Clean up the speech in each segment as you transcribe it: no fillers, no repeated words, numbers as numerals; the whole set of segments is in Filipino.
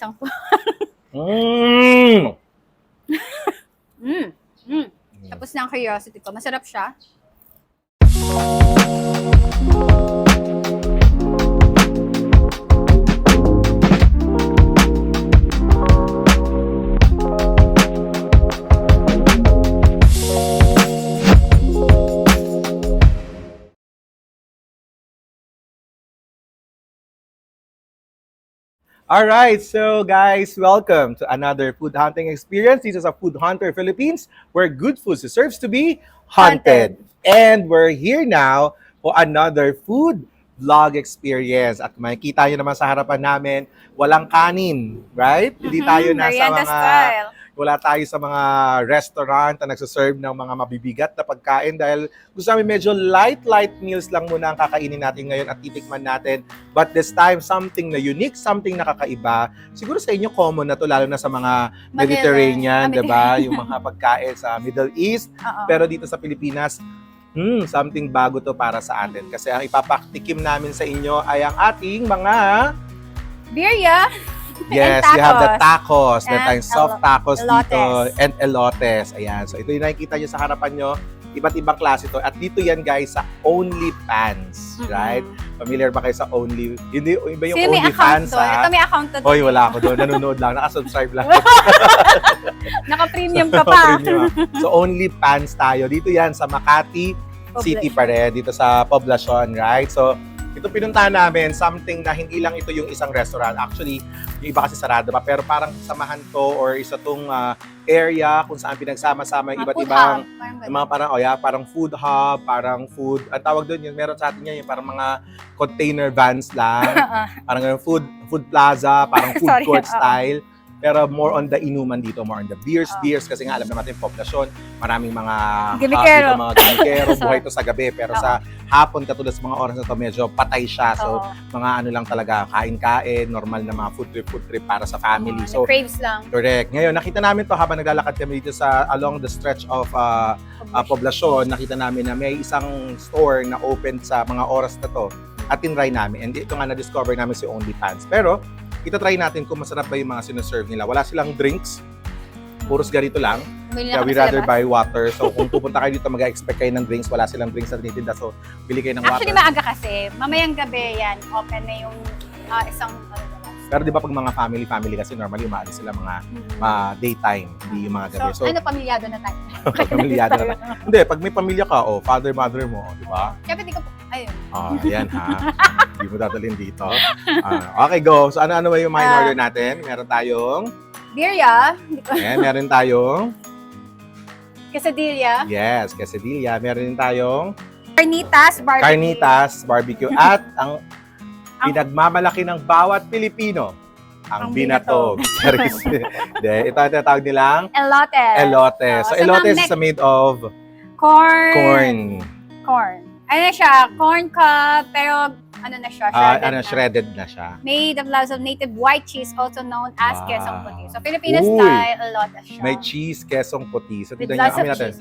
Isang Mm. Tapos na ang curiosity ko. Masarap siya. Alright, so guys, welcome to another food hunting experience. This is a Food Hunter Philippines, where good food deserves to be hunted. And we're here now for another food vlog experience. At makikita nyo naman sa harapan namin, walang kanin, right? Hindi tayo nasa Merienda style. wala tayo sa mga restaurant na nagsaserve ng mga mabibigat na pagkain dahil gusto namin medyo light meals lang muna ang kakainin natin ngayon at titikman natin. But this time, something na unique, something na kakaiba. Siguro sa inyo common na to, lalo na sa mga Mediterranean, diba? Yung mga pagkain sa Middle East. Pero dito sa Pilipinas, something bago to para sa atin. Kasi ang ipapaktikim namin sa inyo ay ang ating mga... Birria. Yes, we have the tacos. Meron tayong soft tacos elotes dito and elotes. Ayan. So ito yung nakikita nyo sa harapan nyo. Iba't ibang klase to. At dito yan guys sa Only Pans. Right? Familiar ba kayo sa Only? Hindi, iba yung Sino Only Pans ha? Ito may account to. Hoy, wala ako doon. Nanonood lang. Nakasubscribe lang. Naka-premium ka pa. Premium. So Only Pans tayo. Dito yan sa Makati City pa rin. Dito sa Poblacion. Right? So ito pinuntahan namin, something na hindi lang ito yung isang restaurant. Actually, yung iba kasi sarado pa, pero parang samahan to or isa tong area kung saan pinagsama-sama yung iba't ibang mga parang food hub, parang food, ang tawag doon yung meron sa atin yan, yung parang mga container vans lang, parang food plaza, parang food court style. Pero more on the inuman dito, more on the beers kasi nga alam naman natin poblasyon, maraming mga gimikero, buhay ito sa gabi, pero sa hapon katulad sa mga oras na to medyo patay siya. So mga ano lang talaga, kain-kain, normal na mga food trip para sa family. So craves lang. Correct. Ngayon nakita namin to habang naglalakad kami dito sa along the stretch of poblasyon, nakita namin na may isang store na open sa mga oras na to at tinry namin. And ito nga na-discover namin si Only Pans. Pero ito-try natin kung masarap ba yung mga sinaserve nila. Wala silang drinks. Puros ganito lang. Kaya we rather buy water. So kung pupunta kayo dito, mag-expect kayo ng drinks. Wala silang drinks na tinitinda. So bili kayo ng water. Actually, maaga kasi. Mamayang gabi yan. Open na yung isang... Pero di ba pag mga family kasi normally umaalis sila mga daytime, hindi yung mga gabi. So pamilyado na tayo. Pamilyado na tayo. Hindi, pag may pamilya ka, father, mother mo, di ba? Siyempre, di ko ayun. Ayan ha. Hindi mo dadalhin dito. Okay, go. So ano ba yung mga in-order natin? Meron tayong... Birria. Ayan, meron tayong... Quesadilla. Yes, quesadilla. Meron din tayong... Carnitas barbecue. At ang pinagmamalaki ng bawat Pilipino, ang binatog. Ito ang tinatawag nilang... Elotes. So elotes is made of... Corn. Ano siya? Corn cup, pero ano na siya? Shredded na siya. Made of lots of native white cheese, also known as quesong puti. So Filipino style, elotes siya. May cheese, quesong puti. So with tignan lots niyo, of cheese.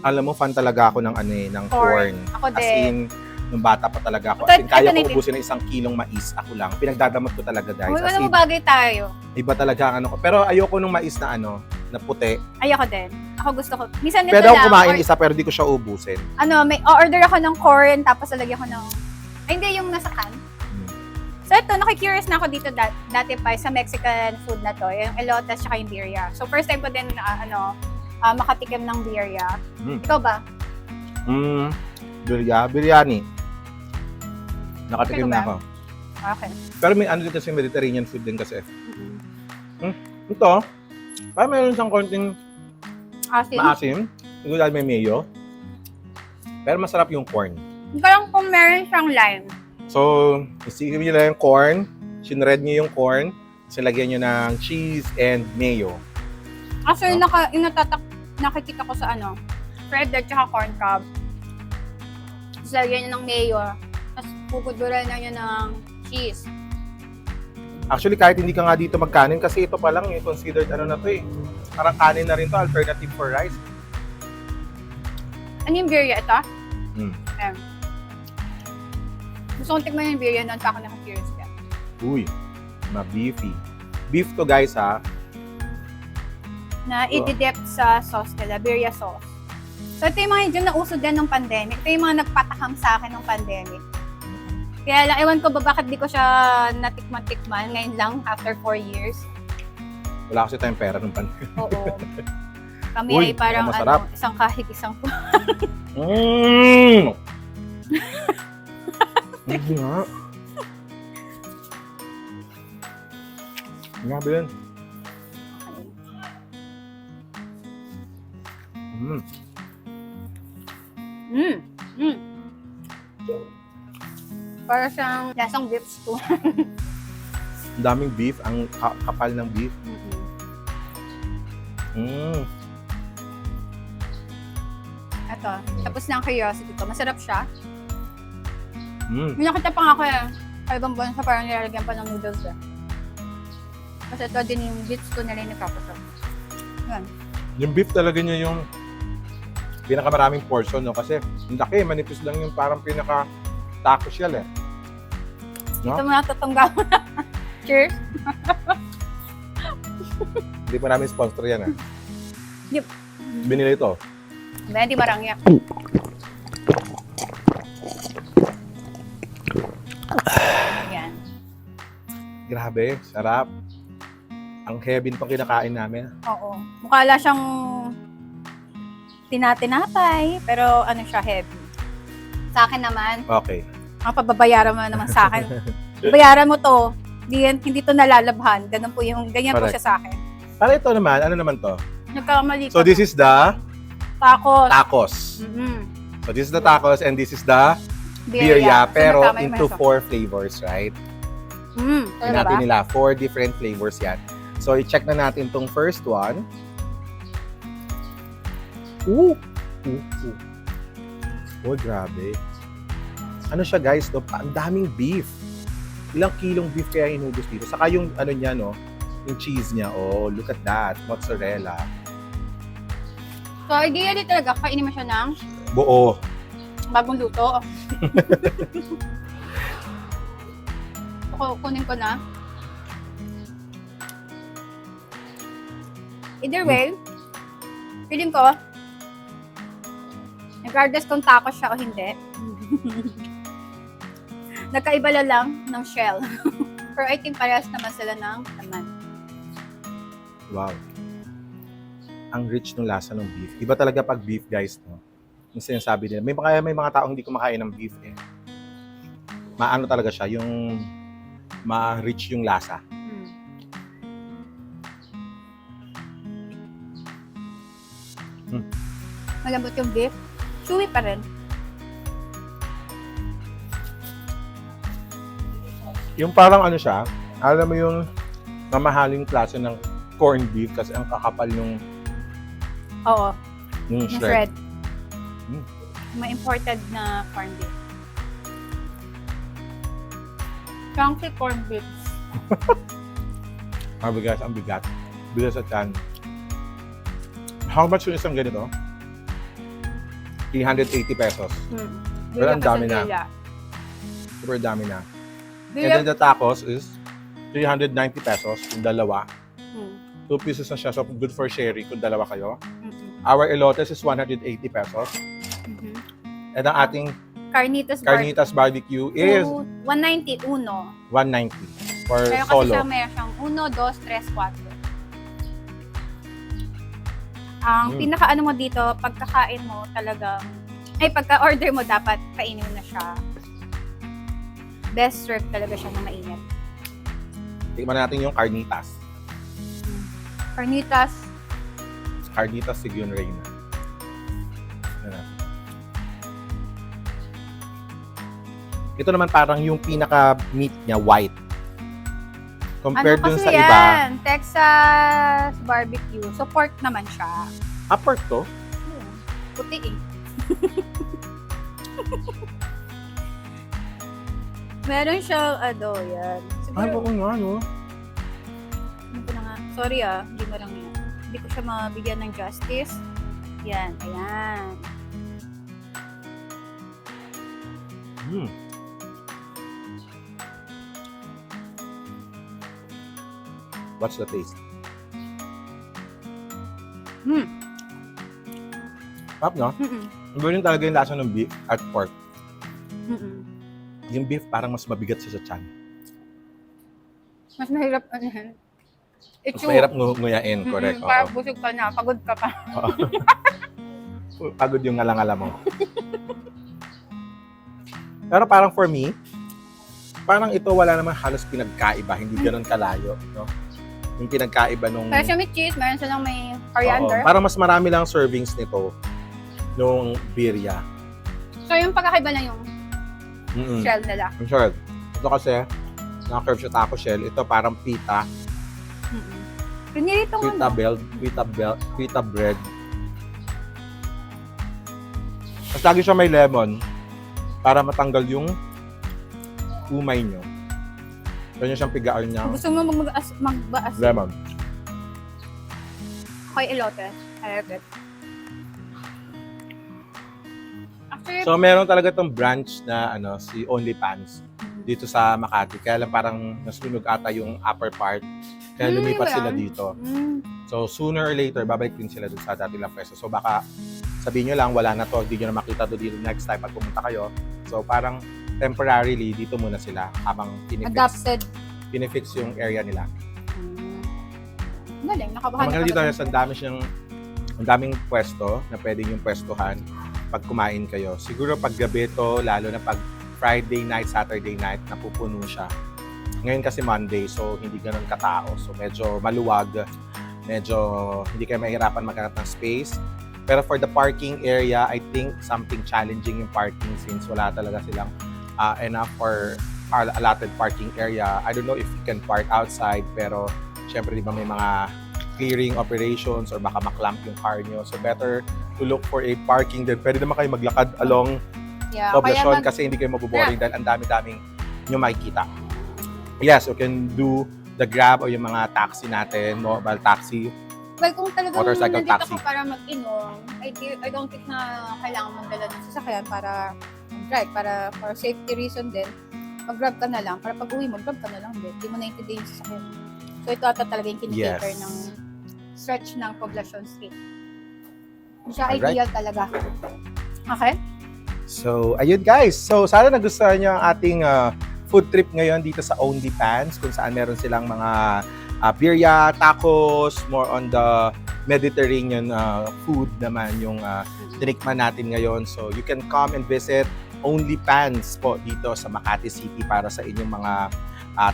Alam mo, fan talaga ako ng ng corn. Ako din. As in, nung bata pa talaga ako. As in, kaya ko ubusin ng 1 kilong mais. Ako lang. Pinagdadamot ko talaga, guys. Uy, wala mo bagay tayo. Iba talaga ang ano ko. Pero ayoko nung mais na na puti. Ayoko din. Ako gusto ko. Minsan nito Pwede akong kumain isa pero di ko siya ubusin. May order ako ng corn, tapos lalagyan ko ng... Ay, hindi, yung nasa can. So ito, nakikurious na ako dito dati pa sa Mexican food na to. Yung elotes tsaka yung birria. So first time ko din makatikim ng birria. Ikaw ba? Biryani. Nakatikim na ako. Okay. Pero may din kasi Mediterranean food din kasi. Ito, parang mayroon siyang konting maasim. Siguro dahil may mayo. Pero masarap yung corn. Parang kung meron siyang lime. So, isipin nyo lang yung corn. Sinred nyo yung corn. Silagyan nyo ng cheese and mayo. Actually, nakikita ko sa shredded tsaka corn cob. Tapos lagyan nyo ng mayo. Tapos pupuduran na nyo ng cheese. Actually, kahit hindi ka nga dito magkanin, kasi ito pa lang yung considered na to eh. Parang kanin na rin to, alternative for rice. Ano yung birria ito? Gusto kong tikman yung birria noon pa ako naka-curious ka. Uy, ma-beefy. Beef to guys ha. Na i-dip sa sauce nila, birria sauce. So ito yung mga yung nauso din ng pandemic. Ito yung mga nagpatakam sa akin ng pandemic. Kaya lang, ewan ko ba bakit di ko siya natikman-tikman ngayon lang after 4 years. Wala kasi tayong pera nung pandemic. Oo. Kami Uy, ay parang masarap. isang kahig, isang Hindi nga. Grabe yun. Para siyang lasang beef stew. Ang daming beef, ang kapal ng beef. Ito, tapos na ang curiosity ko. Masarap siya. Mm. May nakita pa nga ako ibang buwan sa parang nilalagyan pa ng noodles eh. Kasi ito din yung beef stew nila yung nagkakasap. Yan. Yung beef talaga niya yung pinakamaraming portion, no? Kasi yung laki, manipis lang yung parang pinaka-taco shell, eh. No? Ito mo natutungga mo na. Cheers! Hindi pa namin sponsor yan, eh. Yep. Binili ito. Hindi marangya. Ayan. Grabe, sarap. Ang heavy nitong kinakain namin. Oo. Mukha lang siyang tinatinapay, pero ano siya, heavy. Sa akin naman, Okay. ang pababayaran mo naman sa akin. Bayaran mo to, hindi to nalalabhan. Ganyan po Correct. siya sa akin. Para ito naman, ano naman to? Nagkamali So this is the tacos. tacos. Mm-hmm. So this is the tacos and this is the birria, pero into 4 flavors, right? Natin nila 4 different flavors yan. So i-check na natin tong first one. Ooh. Oh, grabe. Ano siya guys, no? Ang daming beef. Ilang kilong beef kaya inubos dito. Saka yung ano niya, no? Yung cheese niya. Oh, look at that. Mozzarella. So, ideally talaga, kainin mo siya ng Buo. bagong luto. Kunin ko na. Either way, feeling ko, regardless kung tacos siya o hindi, nagkaiba lang ng shell. Pero I think parehas naman sila ng laman. Wow. Ang rich ng lasa ng beef. Iba talaga pag beef, guys, no? Yung sinasabi nila. May mga taong hindi kumakain ng beef, eh. Maano talaga siya, yung ma-rich yung lasa. Malambot yung beef. Chewy pa rin. Yung parang ano siya, alam mo yung mamahaling klase ng corned beef kasi ang kakapal yung Oo. yung Yung shred. shred. May imported na corned beef. Chunky corned beef. Sabi guys, ang bigat. Bigat sa tiyan. How much yung isang ganito? 380 pesos. Pero ang dami na. Super dami na. And then the tacos is 390 pesos yung dalawa. 2 pieces na siya, so good for sharing kung dalawa kayo. Our elotes is 180 pesos. And ang ating carnitas barbecue is 190 uno. 190 for Pero kasi solo. siya meron siyang 1, 2, 3, 4. Ang pinaka-ano mo dito, pagkakain mo talagang, pagka-order mo dapat kainin mo na siya. Best serve talaga siya na mainit. Tingnan natin yung carnitas. Carnitas. Carnitas Sigun Reina. Ito naman parang yung pinaka-meat niya, white. Compared dun sa iba. Yan? Texas barbecue. So, pork naman siya. Pork to? Puti eh. Meron siyang yan. Ay, oo nga, no? Ano ko na nga? Sorry hindi mo lang yan. Hindi ko siya mabigyan ng justice. Yan, ayan. What's the taste? Sarap, no? Iba rin talaga yung lasa ng beef at pork. Yung beef parang mas mabigat siya sa tiyan. Mas mahirap ano yan. Mas mahirap nguyain, correct. Oo. Parang busog ka na, pagod ka pa. Pagod yung ngala-ngala mo. Pero parang for me, parang ito wala naman halos pinagkaiba. Hindi ganun kalayo, no? Yung pinagkaiba nung... Pero siya may cheese, meron silang may coriander. Parang mas marami lang servings nito nung birria. So yung pagkakaiba lang yung shell nila. Yung shell. Ito kasi, naka-curve siya taco shell. Ito parang pita. Pinili itong Pita bread. Tapos lagi siya may lemon para matanggal yung umay nyo. Ganyan siyang pigaan niya. Gusto mo magbaas. Lemon. Okay, elote. I love it. Actually, So meron talaga tong branch na si OnlyPans dito sa Makati. Kaya lang parang nasunog ata yung upper part. Kaya lumipat sila dito. So sooner or later, babalik din sila dun sa dati lang pwesto. So baka sabihin nyo lang, wala na to, hindi nyo na makita to dito next time pag pumunta kayo. So parang temporarily, dito muna sila habang adapted. pinifix yung area nila. Galing, nakabahan Mga dito, ang daming pwesto na pwede yung pwestuhan pag kumain kayo. Siguro pag gabi to, lalo na pag Friday night, Saturday night, napupuno siya. Ngayon kasi Monday, so hindi ganun katao. So medyo maluwag, medyo hindi kayo mahirapan maghanap ng space. Pero for the parking area, I think something challenging yung parking since wala talaga silang enough or allotted parking area. I don't know if you can park outside, pero syempre di ba may mga clearing operations or baka maklamp yung car nyo. So better to look for a parking din. Pwede naman kayo maglakad along Poblacion kasi hindi kayo maboboring dahil ang dami-daming nyo makikita. Yes, you can do the Grab o yung mga taxi natin, mobile taxi. Well, kung talagang Motorcycle nandito taxi. ka para mag-inom, I don't think na kailangan mong dala ng sasakyan para mag-drive, para for safety reason din, mag-grab ka na lang. Para pag uwi mo, grab ka na lang din. Hindi mo naintindihan yung sasakyan. So ito ata talaga yung kinikater ng stretch ng Poblacion Street. Siya ideal talaga. Okay? So, ayun guys. So, sana nagustuhan nyo ang ating food trip ngayon dito sa OnlyPans kung saan meron silang mga birria, tacos, more on the Mediterranean food naman yung tinikman natin ngayon. So, you can come and visit OnlyPans po dito sa Makati City para sa inyong mga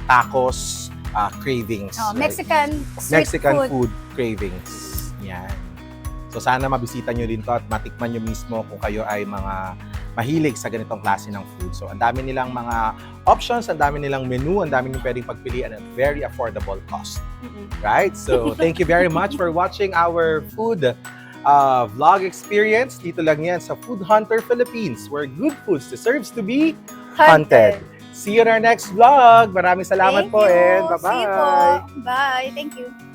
tacos cravings. Mexican food cravings. Yan. So, sana mabisita nyo din to at matikman nyo mismo kung kayo ay mga mahilig sa ganitong klase ng food. So, ang dami nilang mga options, ang dami nilang menu, ang dami nilang pwedeng pagpilian at very affordable cost. Right? So, thank you very much for watching our food vlog experience. Dito lang yan sa Food Hunter Philippines, where good food deserves to be hunted. See you in our next vlog. Maraming salamat po and bye-bye. See you po. Bye. Thank you.